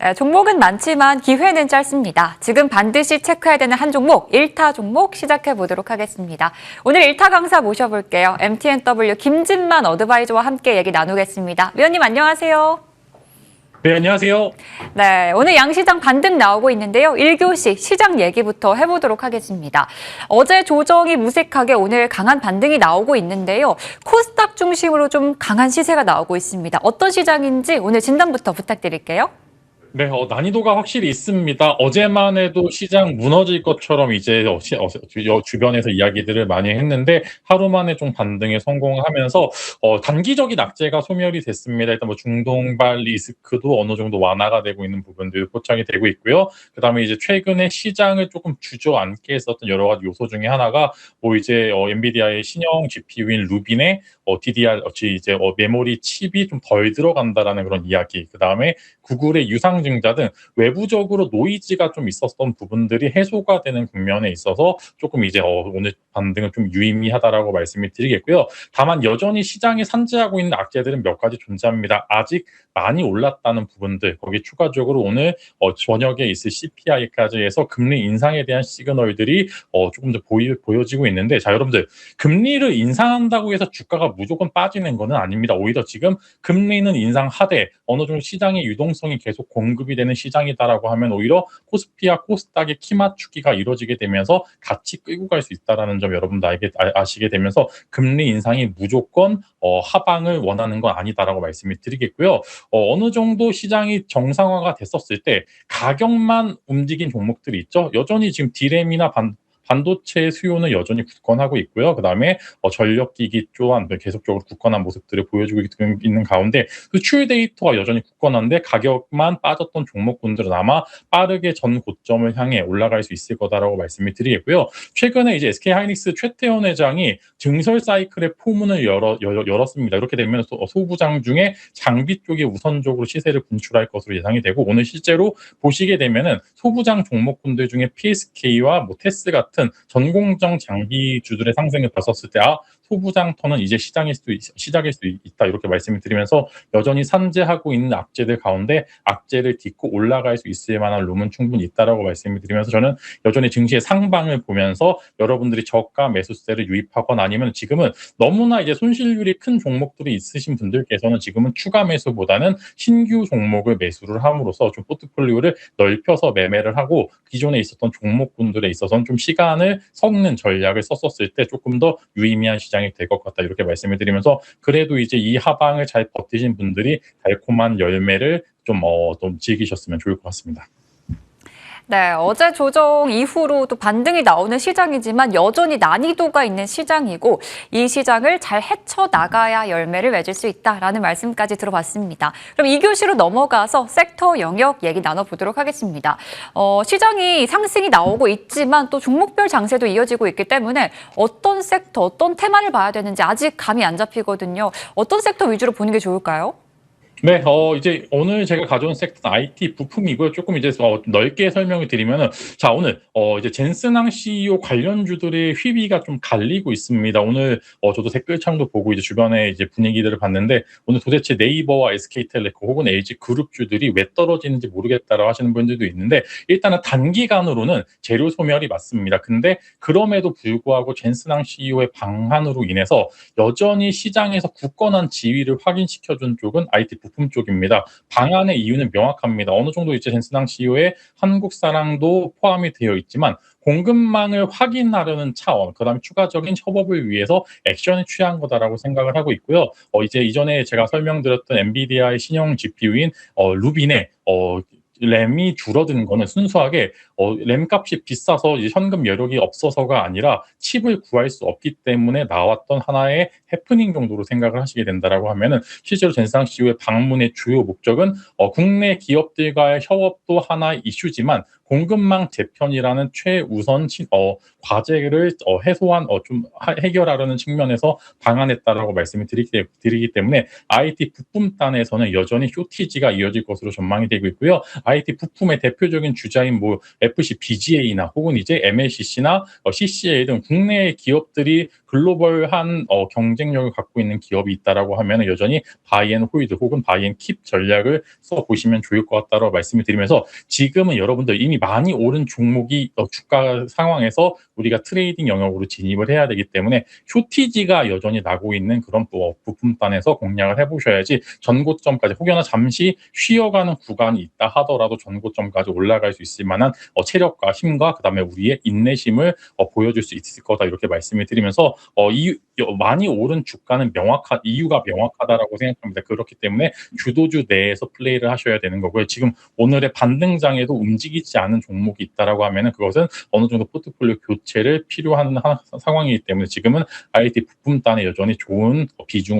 네, 종목은 많지만 기회는 짧습니다. 지금 반드시 체크해야 되는 한 종목, 1타 종목 시작해 보도록 하겠습니다. 오늘 1타 강사 모셔볼게요. MTNW 김진만 어드바이저와 함께 얘기 나누겠습니다. 위원님 안녕하세요. 네, 안녕하세요. 네, 오늘 양시장 반등 나오고 있는데요. 1교시 시장 얘기부터 해보도록 하겠습니다. 어제 조정이 무색하게 오늘 강한 반등이 나오고 있는데요. 코스닥 중심으로 좀 강한 시세가 나오고 있습니다. 어떤 시장인지 오늘 진단부터 부탁드릴게요. 네, 난이도가 확실히 있습니다. 어제만 해도 시장 무너질 것처럼 이제 주변에서 이야기들을 많이 했는데 하루 만에 좀 반등에 성공하면서 단기적인 악재가 소멸이 됐습니다. 일단 뭐 중동발 리스크도 어느 정도 완화가 되고 있는 부분들이 포착이 되고 있고요. 그다음에 이제 최근에 시장을 조금 주저앉게 했었던 여러 가지 요소 중에 하나가 뭐 이제 엔비디아의 신형 GPU인 루빈의 DDR 이제 메모리 칩이 좀 덜 들어간다라는 그런 이야기. 그다음에 구글의 유상증자 등 외부적으로 노이즈가 좀 있었던 부분들이 해소가 되는 국면에 있어서 조금 이제 오늘 반등은 좀 유의미하다라고 말씀을 드리겠고요. 다만 여전히 시장에 산재하고 있는 악재들은 몇 가지 존재합니다. 아직 많이 올랐다는 부분들, 거기 추가적으로 오늘 저녁에 있을 CPI까지 해서 금리 인상에 대한 시그널들이 조금 더 보여지고 있는데, 자 여러분들, 금리를 인상한다고 해서 주가가 무조건 빠지는 것은 아닙니다. 오히려 지금 금리는 인상하되 어느 정도 시장의 유동성이 계속 공급이 되는 시장이다라고 하면 오히려 코스피와 코스닥의 키 맞추기가 이루어지게 되면서 같이 끌고 갈 수 있다라는 점 여러분들 아시게 되면서 금리 인상이 무조건 하방을 원하는 건 아니다라고 말씀을 드리겠고요. 어느 정도 시장이 정상화가 됐었을 때 가격만 움직인 종목들이 있죠. 여전히 지금 디램이나 반도체 수요는 여전히 굳건하고 있고요. 그다음에 전력기기 또한 계속적으로 굳건한 모습들을 보여주고 있는 가운데 수출 데이터가 여전히 굳건한데 가격만 빠졌던 종목군들은 아마 빠르게 전 고점을 향해 올라갈 수 있을 거다라고 말씀을 드리겠고요. 최근에 이제 SK하이닉스 최태원 회장이 증설 사이클의 포문을 열었습니다. 이렇게 되면 소부장 중에 장비 쪽에 우선적으로 시세를 분출할 것으로 예상이 되고, 오늘 실제로 보시게 되면은 소부장 종목군들 중에 PSK와 뭐 테스 같은 전공정 장비주들의 상승을 봤었을 때 소부장 턴은 이제 시작일 수 있다 이렇게 말씀을 드리면서 여전히 산재하고 있는 악재들 가운데 악재를 딛고 올라갈 수 있을 만한 룸은 충분히 있다라고 말씀을 드리면서 저는 여전히 증시의 상방을 보면서 여러분들이 저가 매수세를 유입하거나 아니면 지금은 너무나 이제 손실률이 큰 종목들이 있으신 분들께서는 지금은 추가 매수보다는 신규 종목을 매수를 함으로써 좀 포트폴리오를 넓혀서 매매를 하고 기존에 있었던 종목군들에 있어서는 좀 시간을 섞는 전략을 썼었을 때 조금 더 유의미한 시장이 될 것 같다 이렇게 말씀을 드리면서, 그래도 이제 이 하방을 잘 버티신 분들이 달콤한 열매를 좀 즐기셨으면 좋을 것 같습니다. 네, 어제 조정 이후로 또 반등이 나오는 시장이지만 여전히 난이도가 있는 시장이고 이 시장을 잘 헤쳐나가야 열매를 맺을 수 있다라는 말씀까지 들어봤습니다. 그럼 2교시로 넘어가서 섹터 영역 얘기 나눠보도록 하겠습니다. 시장이 상승이 나오고 있지만 또 종목별 장세도 이어지고 있기 때문에 어떤 섹터, 어떤 테마를 봐야 되는지 아직 감이 안 잡히거든요. 어떤 섹터 위주로 보는 게 좋을까요? 네, 이제 오늘 제가 가져온 섹터는 IT 부품이고요. 조금 이제 넓게 설명을 드리면은, 자, 오늘, 이제 젠슨항 CEO 관련주들의 휘비가 좀 갈리고 있습니다. 오늘, 저도 댓글창도 보고 이제 주변에 이제 분위기들을 봤는데, 오늘 도대체 네이버와 SK텔레콤 혹은 LG그룹주들이 왜 떨어지는지 모르겠다라고 하시는 분들도 있는데, 일단은 단기간으로는 재료 소멸이 맞습니다. 근데 그럼에도 불구하고 젠슨항 CEO의 방한으로 인해서 여전히 시장에서 굳건한 지위를 확인시켜준 쪽은 IT 부품 쪽입니다. 방안의 이유는 명확합니다. 어느 정도 이제 젠슨항 CEO의 한국 사랑도 포함이 되어 있지만 공급망을 확인하려는 차원, 그다음에 추가적인 협업을 위해서 액션을 취한 거다라고 생각을 하고 있고요. 이제 이전에 제가 설명드렸던 엔비디아의 신형 GPU인 루빈의 램이 줄어드는 거는 순수하게 램 값이 비싸서 이제 현금 여력이 없어서가 아니라 칩을 구할 수 없기 때문에 나왔던 하나의 해프닝 정도로 생각을 하시게 된다라고 하면은, 실제로 젠상 CEO의 방문의 주요 목적은 국내 기업들과의 협업도 하나의 이슈지만 공급망 재편이라는 최우선 과제를 해소한 좀 해결하려는 측면에서 방안했다라고 말씀을 드리기 때문에 IT 부품단에서는 여전히 쇼티지가 이어질 것으로 전망이 되고 있고요. IT 부품의 대표적인 주자인 뭐 FC BGA나 혹은 이제 MLCC나 CCA 등 국내 기업들이 글로벌한 경쟁력을 갖고 있는 기업이 있다라고 하면 여전히 바이 앤 홀드 혹은 바이 앤 킵 전략을 써보시면 좋을 것 같다고 말씀을 드리면서 지금은 여러분들 이미 많이 오른 종목이 주가 상황에서 우리가 트레이딩 영역으로 진입을 해야 되기 때문에 쇼티지가 여전히 나고 있는 그런 부품단에서 공략을 해보셔야지 전고점까지 혹여나 잠시 쉬어가는 구간이 있다 하더라도 전고점까지 올라갈 수 있을 만한 체력과 힘과 그다음에 우리의 인내심을 보여줄 수 있을 거다 이렇게 말씀을 드리면서 많이 오른 주가는 이유가 명확하다라고 생각합니다. 그렇기 때문에 주도주 내에서 플레이를 하셔야 되는 거고요. 지금 오늘의 반등장에도 움직이지 않은 종목이 있다라고 하면은 그것은 어느 정도 포트폴리오 교체를 필요한 상황이기 때문에 지금은 IT 부품단에 여전히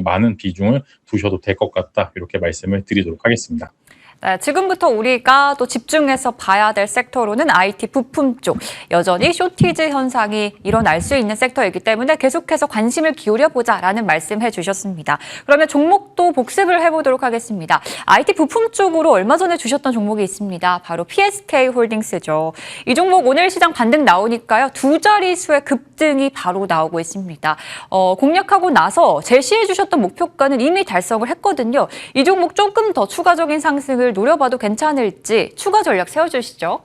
많은 비중을 두셔도 될 것 같다 이렇게 말씀을 드리도록 하겠습니다. 네, 지금부터 우리가 또 집중해서 봐야 될 섹터로는 IT 부품 쪽, 여전히 쇼티지 현상이 일어날 수 있는 섹터이기 때문에 계속해서 관심을 기울여보자라는 말씀해 주셨습니다. 그러면 종목도 복습을 해보도록 하겠습니다. IT 부품 쪽으로 얼마 전에 주셨던 종목이 있습니다. 바로 PSK 홀딩스죠. 이 종목 오늘 시장 반등 나오니까요. 두 자릿수의 급등이 바로 나오고 있습니다. 공략하고 나서 제시해 주셨던 목표가는 이미 달성을 했거든요. 이 종목 조금 더 추가적인 상승을 노려봐도 괜찮을지 추가 전략 세워주시죠.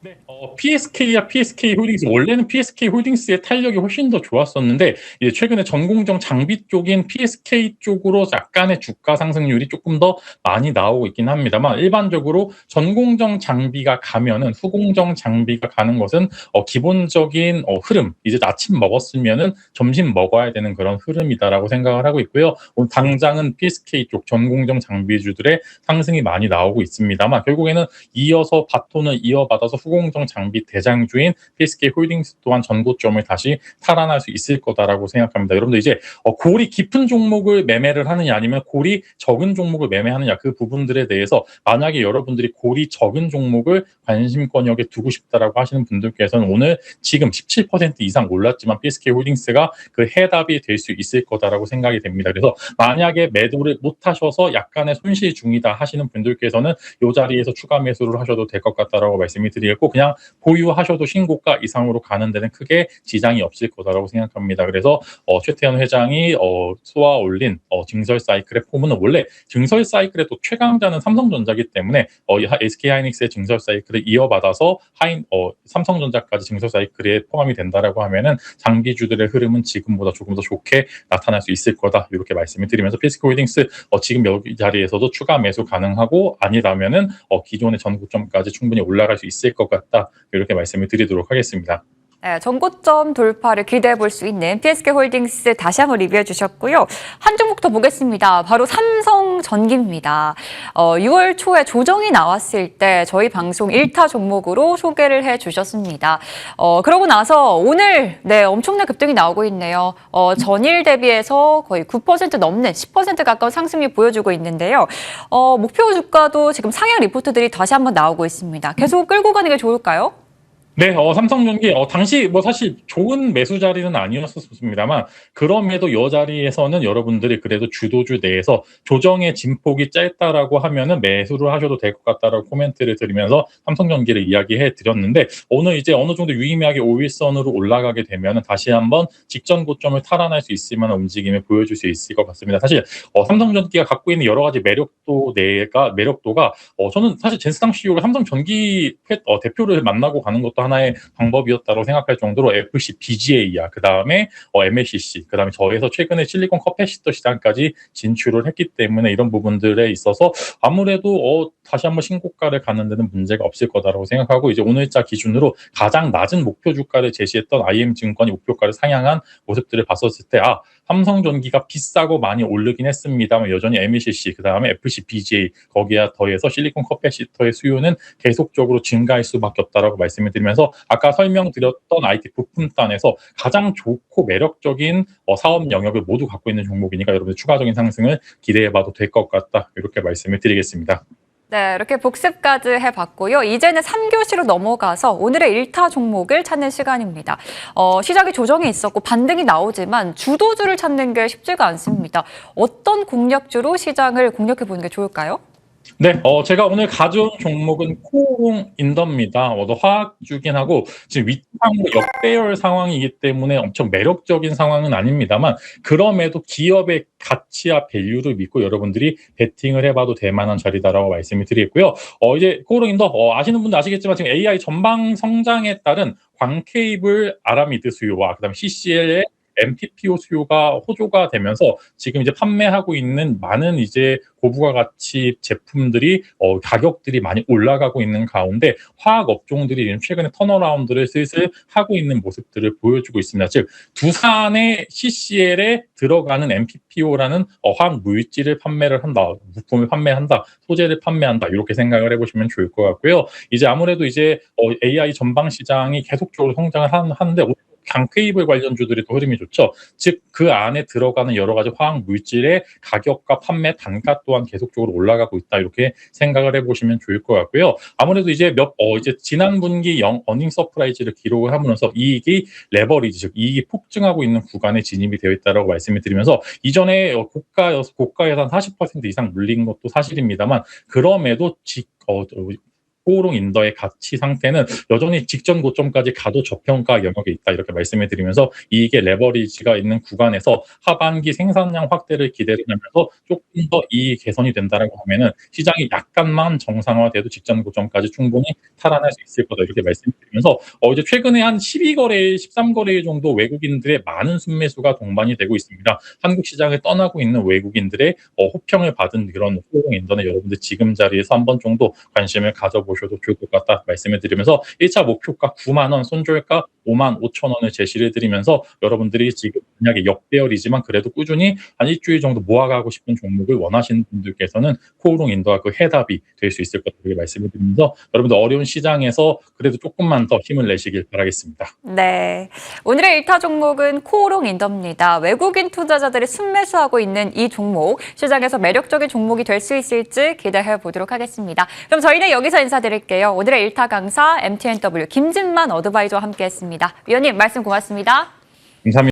네, PSK와 PSK 홀딩스 원래는 PSK 홀딩스의 탄력이 훨씬 더 좋았었는데 이제 최근에 전공정 장비 쪽인 PSK 쪽으로 약간의 주가 상승률이 조금 더 많이 나오고 있긴 합니다만 일반적으로 전공정 장비가 가면은 후공정 장비가 가는 것은 기본적인 흐름 이제 아침 먹었으면은 점심 먹어야 되는 그런 흐름이다라고 생각을 하고 있고요. 오늘 당장은 PSK 쪽 전공정 장비주들의 상승이 많이 나오고 있습니다만 결국에는 이어서 바톤을 이어받아서 후공정 장비 대장주인 PSK 홀딩스 또한 전고점을 다시 탈환할 수 있을 거다라고 생각합니다. 여러분들 이제 골이 깊은 종목을 매매를 하느냐 아니면 골이 적은 종목을 매매하느냐 그 부분들에 대해서 만약에 여러분들이 골이 적은 종목을 관심권역에 두고 싶다라고 하시는 분들께서는 오늘 지금 17% 이상 올랐지만 PSK 홀딩스가 그 해답이 될 수 있을 거다라고 생각이 됩니다. 그래서 만약에 매도를 못 하셔서 약간의 손실 중이다 하시는 분들께서는 이 자리에서 추가 매수를 하셔도 될 것 같다라고 말씀이 드리겠고 그냥 보유하셔도 신고가 이상으로 가는 데는 크게 지장이 없을 거다라고 생각합니다. 그래서 최태현 회장이 쏘아 올린 증설 사이클의 폼은 원래 증설 사이클의 또 최강자는 삼성전자이기 때문에 SK하이닉스의 증설 사이클을 이어받아서 삼성전자까지 증설 사이클에 포함이 된다라고 하면은 장기주들의 흐름은 지금보다 조금 더 좋게 나타날 수 있을 거다 이렇게 말씀을 드리면서 PSK 홀딩스 지금 여기 자리에서도 추가 매수 가능하고 아니라면은 기존의 전고점까지 충분히 올라갈 수 있을 것 같다 이렇게 말씀을 드리도록 하겠습니다. 네, 전고점 돌파를 기대해 볼 수 있는 PSK 홀딩스 다시 한번 리뷰해 주셨고요. 한 종목 더 보겠습니다. 바로 삼성전기입니다. 6월 초에 조정이 나왔을 때 저희 방송 1타 종목으로 소개를 해 주셨습니다. 그러고 나서 오늘 엄청난 급등이 나오고 있네요. 전일 대비해서 거의 9% 넘는 10% 가까운 상승률 보여주고 있는데요. 목표 주가도 지금 상향 리포트들이 다시 한번 나오고 있습니다. 계속 끌고 가는 게 좋을까요? 네, 삼성전기, 당시 사실 좋은 매수 자리는 아니었었습니다만, 그럼에도 이 자리에서는 여러분들이 그래도 주도주 내에서 조정의 진폭이 짧다라고 하면은 매수를 하셔도 될 것 같다라고 코멘트를 드리면서 삼성전기를 이야기해 드렸는데, 오늘 이제 어느 정도 유의미하게 5일선으로 올라가게 되면은 다시 한번 직전 고점을 탈환할 수 있을 만한 움직임을 보여줄 수 있을 것 같습니다. 사실, 삼성전기가 갖고 있는 여러 가지 매력도가, 저는 사실 젠스당 CEO가 삼성전기 대표를 만나고 가는 것도 하나의 방법이었다고 생각할 정도로 FC BGA야 그 다음에 MLCC 그 다음에 저에서 최근에 실리콘 커패시터 시장까지 진출을 했기 때문에 이런 부분들에 있어서 아무래도 다시 한번 신고가를 가는 데는 문제가 없을 거다라고 생각하고 이제 오늘자 기준으로 가장 낮은 목표 주가를 제시했던 IM증권이 목표가를 상향한 모습들을 봤었을 때 삼성전기가 비싸고 많이 오르긴 했습니다만 여전히 MECC 그 다음에 FC BGA 거기에 더해서 실리콘 커패시터의 수요는 계속적으로 증가할 수밖에 없다라고 말씀을 드리면서 아까 설명드렸던 IT 부품단에서 가장 좋고 매력적인 사업 영역을 모두 갖고 있는 종목이니까 여러분들 추가적인 상승을 기대해봐도 될 것 같다 이렇게 말씀을 드리겠습니다. 네, 이렇게 복습까지 해봤고요. 이제는 3교시로 넘어가서 오늘의 1타 종목을 찾는 시간입니다. 시작에 조정이 있었고 반등이 나오지만 주도주를 찾는 게 쉽지가 않습니다. 어떤 공략주로 시장을 공략해보는 게 좋을까요? 네, 제가 오늘 가져온 종목은 코오롱 인더입니다. 화학주긴 하고 지금 위창으로 역배열 상황이기 때문에 엄청 매력적인 상황은 아닙니다만 그럼에도 기업의 가치와 밸류를 믿고 여러분들이 베팅을 해봐도 될 만한 자리다라고 말씀을 드리고요. 이제 코오롱 인더 아시는 분도 아시겠지만 지금 AI 전방 성장에 따른 광케이블 아라미드 수요와 그다음에 CCL의 MPPO 수요가 호조가 되면서 지금 이제 판매하고 있는 많은 이제 고부가 가치 제품들이 가격들이 많이 올라가고 있는 가운데 화학 업종들이 최근에 턴어라운드를 슬슬 하고 있는 모습들을 보여주고 있습니다. 즉 두산의 CCL에 들어가는 MPPO라는 화학 물질을 판매를 한다, 부품을 판매한다, 소재를 판매한다 이렇게 생각을 해보시면 좋을 것 같고요. 이제 아무래도 이제 AI 전방 시장이 계속적으로 성장을 하는데 강케이블 관련주들이 또 흐름이 좋죠. 즉 그 안에 들어가는 여러 가지 화학 물질의 가격과 판매 단가 또한 계속적으로 올라가고 있다 이렇게 생각을 해보시면 좋을 것 같고요. 아무래도 이제 이제 지난 분기 어닝 서프라이즈를 기록을 하면서 이익이 레버리지 즉 이익이 폭증하고 있는 구간에 진입이 되어 있다라고 말씀을 드리면서 이전에 고가에서 한 40% 이상 물린 것도 사실입니다만 그럼에도 코오롱 인더의 가치 상태는 여전히 직전 고점까지 가도 저평가 영역에 있다 이렇게 말씀을 드리면서 이익의 레버리지가 있는 구간에서 하반기 생산량 확대를 기대를 하면서 조금 더 이익 개선이 된다라고 하면은 시장이 약간만 정상화돼도 직전 고점까지 충분히 탈환할 수 있을 거다 이렇게 말씀드리면서 이제 최근에 한 12거래일, 13거래일 정도 외국인들의 많은 순매수가 동반이 되고 있습니다. 한국 시장을 떠나고 있는 외국인들의 호평을 받은 그런 코오롱 인더는 여러분들 지금 자리에서 한 번 정도 관심을 가져보셔도 좋을 것 같다 말씀을 드리면서 1차 목표가 9만 원, 손절가 5만 5천 원을 제시를 드리면서 여러분들이 지금 만약에 역배열이지만 그래도 꾸준히 한 일주일 정도 모아가고 싶은 종목을 원하시는 분들께서는 코오롱 인더가 그 해답이 될 수 있을 거라고 말씀을 드리면서 여러분들 어려운 시장에서 그래도 조금만 더 힘을 내시길 바라겠습니다. 네, 오늘의 1타 종목은 코오롱 인더입니다. 외국인 투자자들이 순매수하고 있는 이 종목, 시장에서 매력적인 종목이 될 수 있을지 기대해 보도록 하겠습니다. 그럼 저희는 여기서 인사드릴게요. 오늘의 1타 강사 MTNW 김진만 어드바이저와 함께했습니다. 위원님 말씀 고맙습니다. 감사합니다.